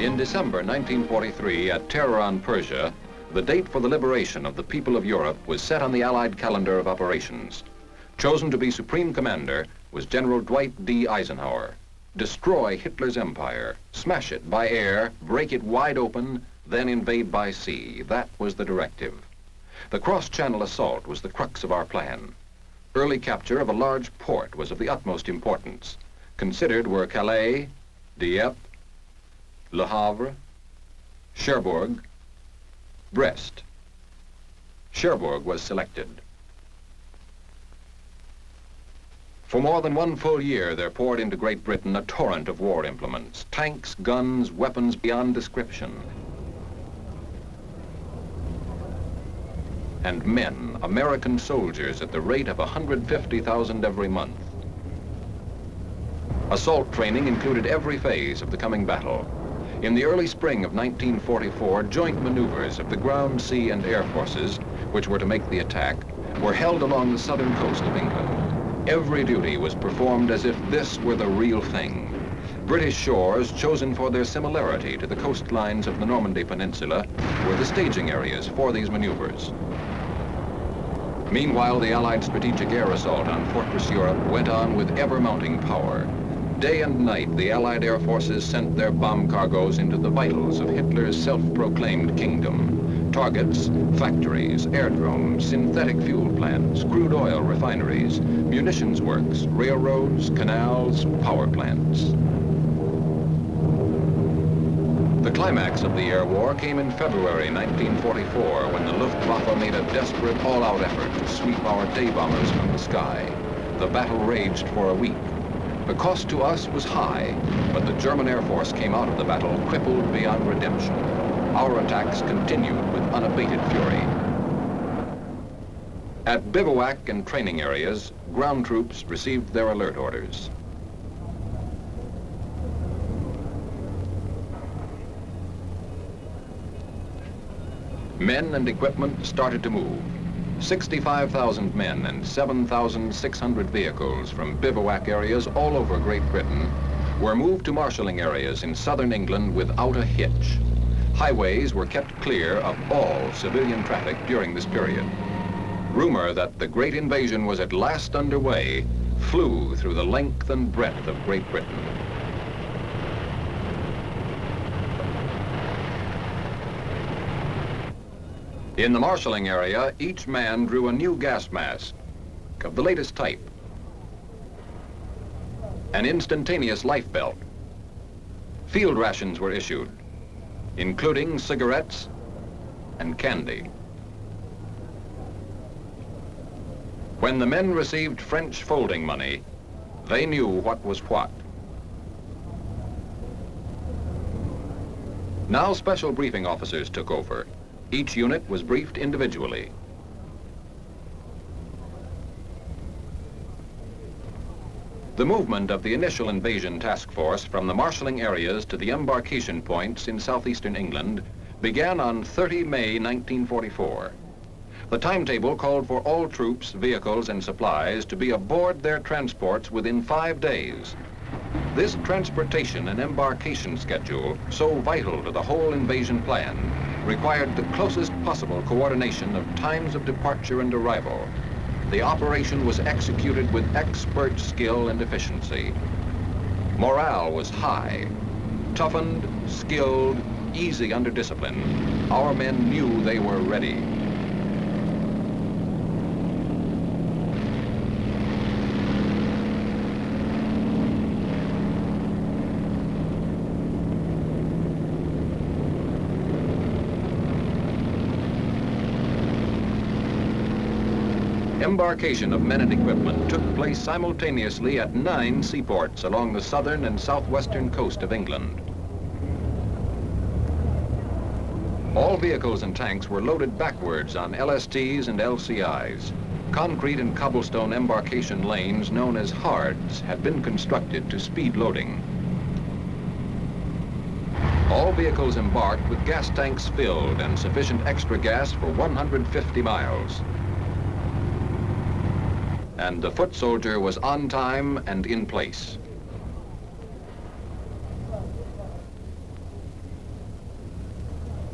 In December 1943, at Tehran, Persia, the date for the liberation of the people of Europe was set on the Allied calendar of operations. Chosen to be Supreme Commander was General Dwight D. Eisenhower. Destroy Hitler's empire, smash it by air, break it wide open, then invade by sea. That was the directive. The cross-channel assault was the crux of our plan. Early capture of a large port was of the utmost importance. Considered were Calais, Dieppe, Le Havre, Cherbourg, Brest. Cherbourg was selected. For more than one full year, there poured into Great Britain a torrent of war implements, tanks, guns, weapons beyond description. And men, American soldiers, at the rate of 150,000 every month. Assault training included every phase of the coming battle. In the early spring of 1944, joint maneuvers of the ground, sea, and air forces, which were to make the attack, were held along the southern coast of England. Every duty was performed as if this were the real thing. British shores, chosen for their similarity to the coastlines of the Normandy Peninsula, were the staging areas for these maneuvers. Meanwhile, the Allied strategic air assault on Fortress Europe went on with ever-mounting power. Day and night, the Allied air forces sent their bomb cargoes into the vitals of Hitler's self-proclaimed kingdom. Targets, factories, aerodromes, synthetic fuel plants, crude oil refineries, munitions works, railroads, canals, power plants. The climax of the air war came in February 1944 when the Luftwaffe made a desperate all-out effort to sweep our day bombers from the sky. The battle raged for a week. The cost to us was high, but the German Air Force came out of the battle crippled beyond redemption. Our attacks continued with unabated fury. At bivouac and training areas, ground troops received their alert orders. Men and equipment started to move. 65,000 men and 7,600 vehicles from bivouac areas all over Great Britain were moved to marshalling areas in southern England without a hitch. Highways were kept clear of all civilian traffic during this period. Rumor that the great invasion was at last underway flew through the length and breadth of Great Britain. In the marshalling area, each man drew a new gas mask of the latest type, an instantaneous life belt. Field rations were issued, including cigarettes and candy. When the men received French folding money, they knew what was what. Now special briefing officers took over. Each unit was briefed individually. The movement of the initial invasion task force from the marshalling areas to the embarkation points in southeastern England began on 30 May 1944. The timetable called for all troops, vehicles, and supplies to be aboard their transports within 5 days. This transportation and embarkation schedule, so vital to the whole invasion plan, required the closest possible coordination of times of departure and arrival. The operation was executed with expert skill and efficiency. Morale was high. Toughened, skilled, easy under discipline, our men knew they were ready. Embarkation of men and equipment took place simultaneously at 9 seaports along the southern and southwestern coast of England. All vehicles and tanks were loaded backwards on LSTs and LCIs. Concrete and cobblestone embarkation lanes known as hards had been constructed to speed loading. All vehicles embarked with gas tanks filled and sufficient extra gas for 150 miles. And the foot soldier was on time and in place.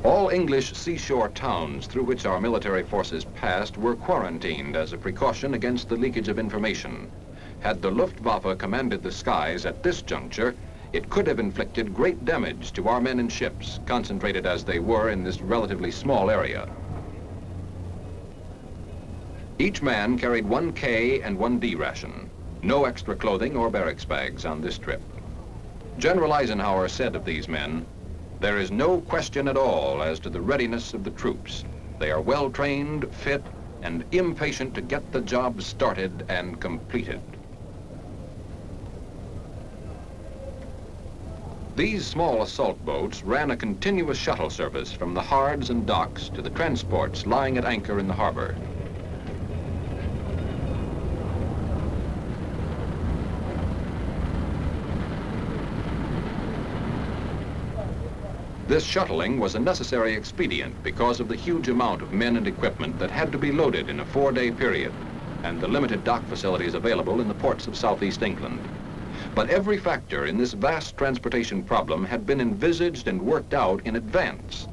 All English seashore towns through which our military forces passed were quarantined as a precaution against the leakage of information. Had the Luftwaffe commanded the skies at this juncture, it could have inflicted great damage to our men and ships, concentrated as they were in this relatively small area. Each man carried one K and one D ration. No extra clothing or barracks bags on this trip. General Eisenhower said of these men, "There is no question at all as to the readiness of the troops. They are well trained, fit, and impatient to get the job started and completed." These small assault boats ran a continuous shuttle service from the hards and docks to the transports lying at anchor in the harbor. This shuttling was a necessary expedient because of the huge amount of men and equipment that had to be loaded in a 4-day period and the limited dock facilities available in the ports of southeast England. But every factor in this vast transportation problem had been envisaged and worked out in advance.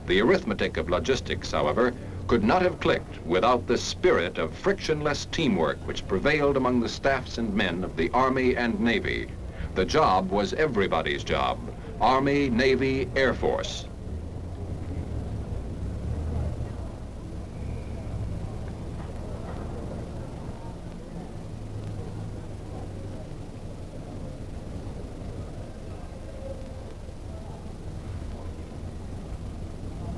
The arithmetic of logistics, however, could not have clicked without the spirit of frictionless teamwork which prevailed among the staffs and men of the Army and Navy. The job was everybody's job. Army, Navy, Air Force.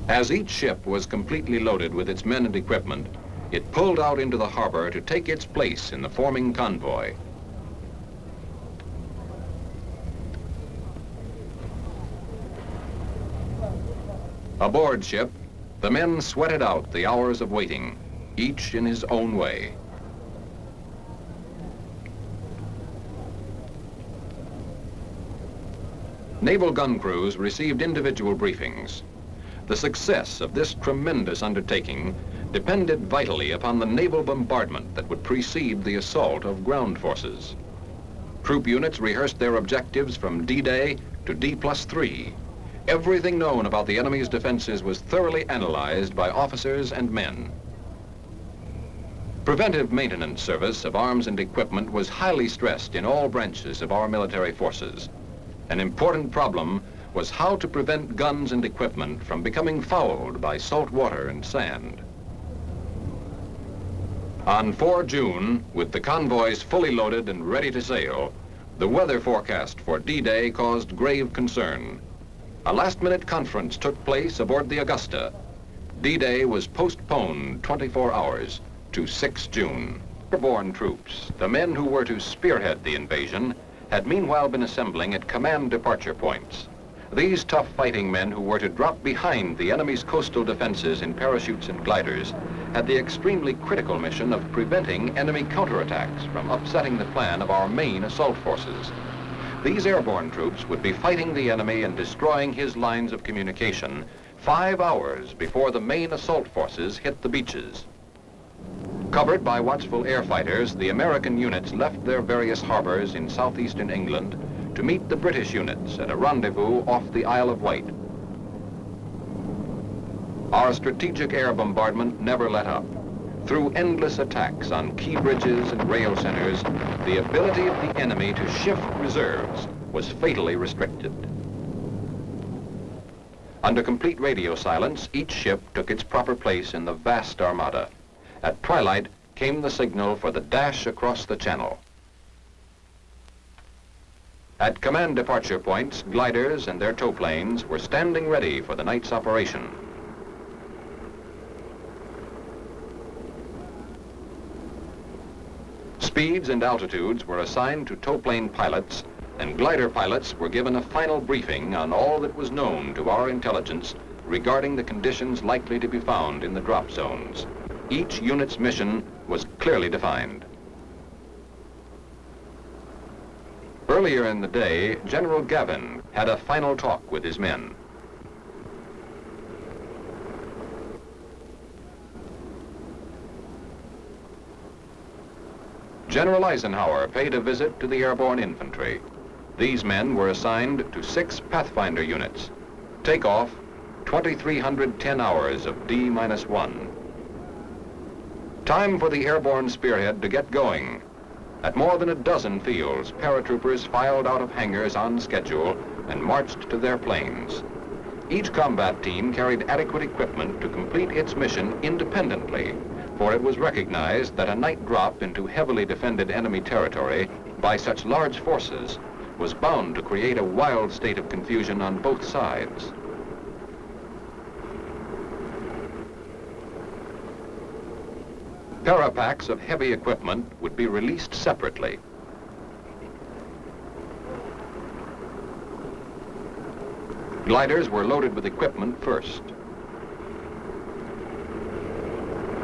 As each ship was completely loaded with its men and equipment, it pulled out into the harbor to take its place in the forming convoy. Aboard ship, the men sweated out the hours of waiting, each in his own way. Naval gun crews received individual briefings. The success of this tremendous undertaking depended vitally upon the naval bombardment that would precede the assault of ground forces. Troop units rehearsed their objectives from D-Day to D+3. Everything known about the enemy's defenses was thoroughly analyzed by officers and men. Preventive maintenance service of arms and equipment was highly stressed in all branches of our military forces. An important problem was how to prevent guns and equipment from becoming fouled by salt water and sand. On 4 June, with the convoys fully loaded and ready to sail, the weather forecast for D-Day caused grave concern. A last-minute conference took place aboard the Augusta. D-Day was postponed 24 hours to 6 June. Airborne troops, the men who were to spearhead the invasion, had meanwhile been assembling at command departure points. These tough fighting men who were to drop behind the enemy's coastal defenses in parachutes and gliders had the extremely critical mission of preventing enemy counterattacks from upsetting the plan of our main assault forces. These airborne troops would be fighting the enemy and destroying his lines of communication 5 hours before the main assault forces hit the beaches. Covered by watchful air fighters, the American units left their various harbors in southeastern England to meet the British units at a rendezvous off the Isle of Wight. Our strategic air bombardment never let up. Through endless attacks on key bridges and rail centers, the ability of the enemy to shift reserves was fatally restricted. Under complete radio silence, each ship took its proper place in the vast armada. At twilight came the signal for the dash across the channel. At command departure points, gliders and their tow planes were standing ready for the night's operation. Speeds and altitudes were assigned to towplane pilots, and glider pilots were given a final briefing on all that was known to our intelligence regarding the conditions likely to be found in the drop zones. Each unit's mission was clearly defined. Earlier in the day, General Gavin had a final talk with his men. General Eisenhower paid a visit to the airborne infantry. These men were assigned to 6 Pathfinder units. Takeoff 2,310 hours of D-1. Time for the airborne spearhead to get going. At more than a dozen fields, paratroopers filed out of hangars on schedule and marched to their planes. Each combat team carried adequate equipment to complete its mission independently, for it was recognized that a night drop into heavily defended enemy territory by such large forces was bound to create a wild state of confusion on both sides. Parapacks of heavy equipment would be released separately. Gliders were loaded with equipment first.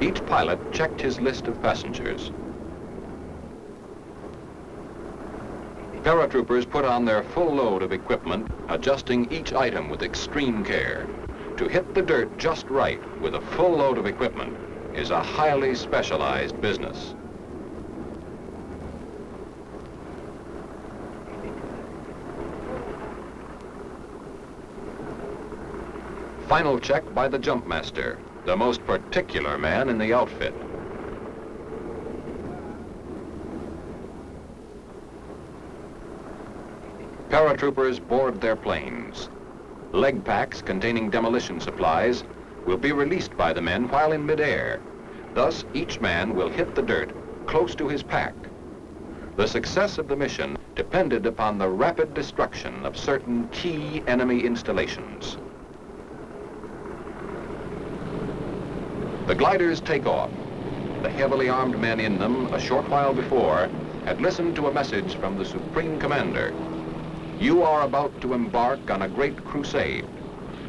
Each pilot checked his list of passengers. Paratroopers put on their full load of equipment, adjusting each item with extreme care. To hit the dirt just right with a full load of equipment is a highly specialized business. Final check by the jump master, the most particular man in the outfit. Paratroopers board their planes. Leg packs containing demolition supplies will be released by the men while in midair. Thus, each man will hit the dirt close to his pack. The success of the mission depended upon the rapid destruction of certain key enemy installations. The gliders take off. The heavily armed men in them, a short while before, had listened to a message from the Supreme Commander. You are about to embark on a great crusade.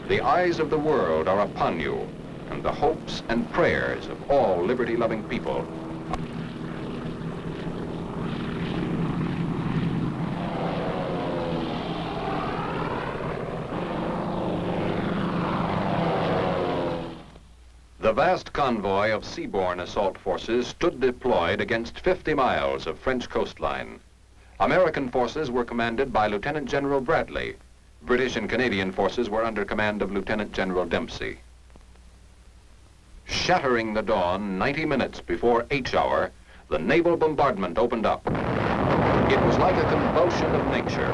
The eyes of the world are upon you, and the hopes and prayers of all liberty-loving people. The vast convoy of seaborne assault forces stood deployed against 50 miles of French coastline. American forces were commanded by Lieutenant General Bradley. British and Canadian forces were under command of Lieutenant General Dempsey. Shattering the dawn 90 minutes before H hour, the naval bombardment opened up. It was like a convulsion of nature.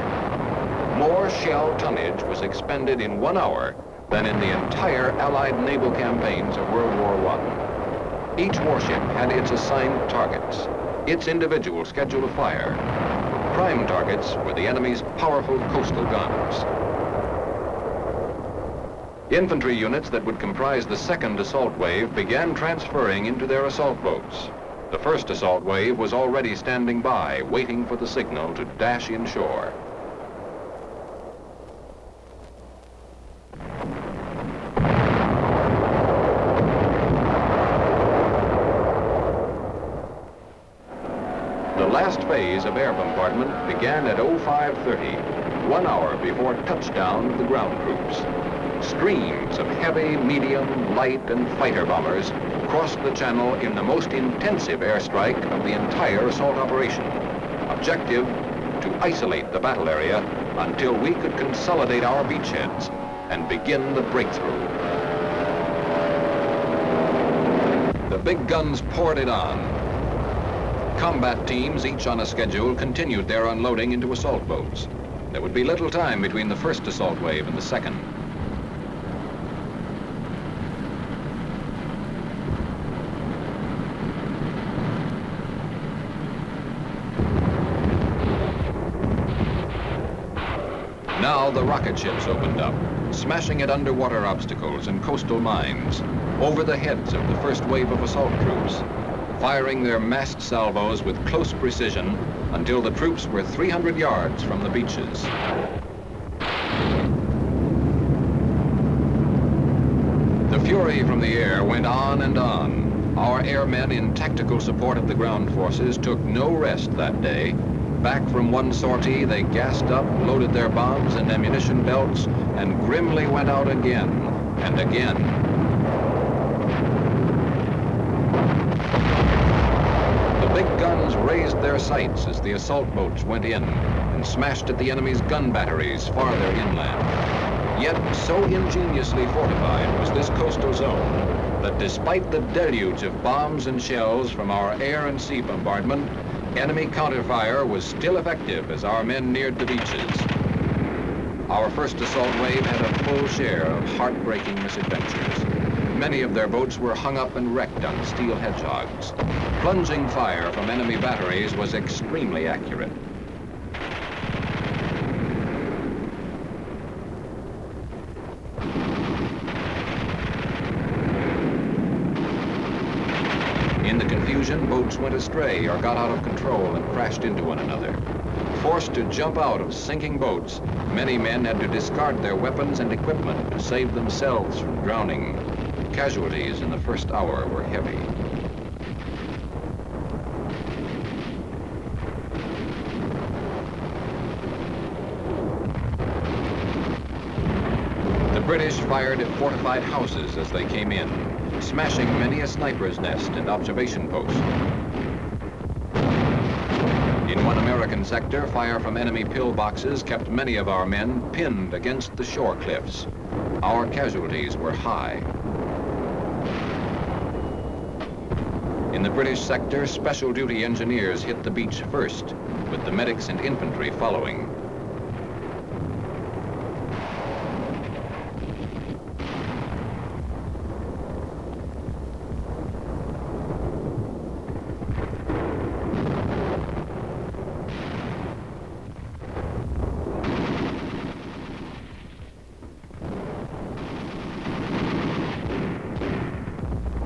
More shell tonnage was expended in 1 hour than in the entire Allied naval campaigns of World War I. Each warship had its assigned targets, its individual schedule of fire. Prime targets were the enemy's powerful coastal guns. Infantry units that would comprise the second assault wave began transferring into their assault boats. The first assault wave was already standing by, waiting for the signal to dash inshore. The last phase of air bombardment began at 05:30, 1 hour before touchdown of the ground troops. Streams of heavy, medium, light, and fighter bombers crossed the channel in the most intensive airstrike of the entire assault operation. Objective, to isolate the battle area until we could consolidate our beachheads and begin the breakthrough. The big guns poured it on. Combat teams, each on a schedule, continued their unloading into assault boats. There would be little time between the first assault wave and the second. Now the rocket ships opened up, smashing at underwater obstacles and coastal mines, over the heads of the first wave of assault troops, firing their massed salvos with close precision until the troops were 300 yards from the beaches. The fury from the air went on and on. Our airmen in tactical support of the ground forces took no rest that day. Back from one sortie, they gassed up, loaded their bombs and ammunition belts, and grimly went out again and again. The big guns raised their sights as the assault boats went in and smashed at the enemy's gun batteries farther inland. Yet so ingeniously fortified was this coastal zone that despite the deluge of bombs and shells from our air and sea bombardment, enemy counterfire was still effective as our men neared the beaches. Our first assault wave had a full share of heartbreaking misadventures. Many of their boats were hung up and wrecked on steel hedgehogs. Plunging fire from enemy batteries was extremely accurate. In the confusion, boats went astray or got out of control and crashed into one another. Forced to jump out of sinking boats, many men had to discard their weapons and equipment to save themselves from drowning. Casualties in the first hour were heavy. The British fired at fortified houses as they came in, smashing many a sniper's nest and observation post. In one American sector, fire from enemy pillboxes kept many of our men pinned against the shore cliffs. Our casualties were high. In the British sector, special duty engineers hit the beach first, with the medics and infantry following.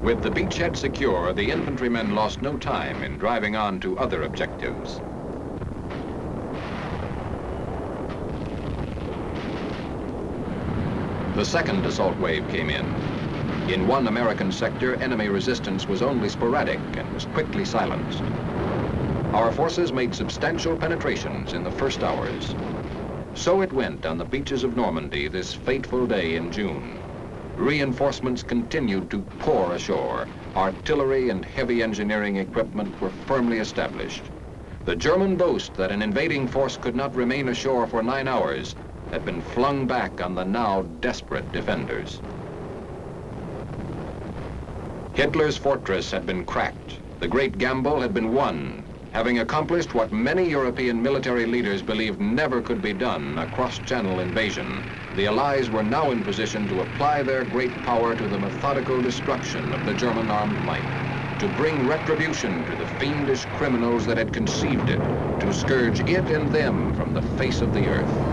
With the beachhead secure, the infantrymen lost no time in driving on to other objectives. The second assault wave came in. In one American sector, enemy resistance was only sporadic and was quickly silenced. Our forces made substantial penetrations in the first hours. So it went on the beaches of Normandy this fateful day in June. Reinforcements continued to pour ashore. Artillery and heavy engineering equipment were firmly established. The German boast that an invading force could not remain ashore for 9 hours had been flung back on the now desperate defenders. Hitler's fortress had been cracked. The great gamble had been won, having accomplished what many European military leaders believed never could be done, a cross-channel invasion. The Allies were now in position to apply their great power to the methodical destruction of the German armed might, to bring retribution to the fiendish criminals that had conceived it, to scourge it and them from the face of the earth.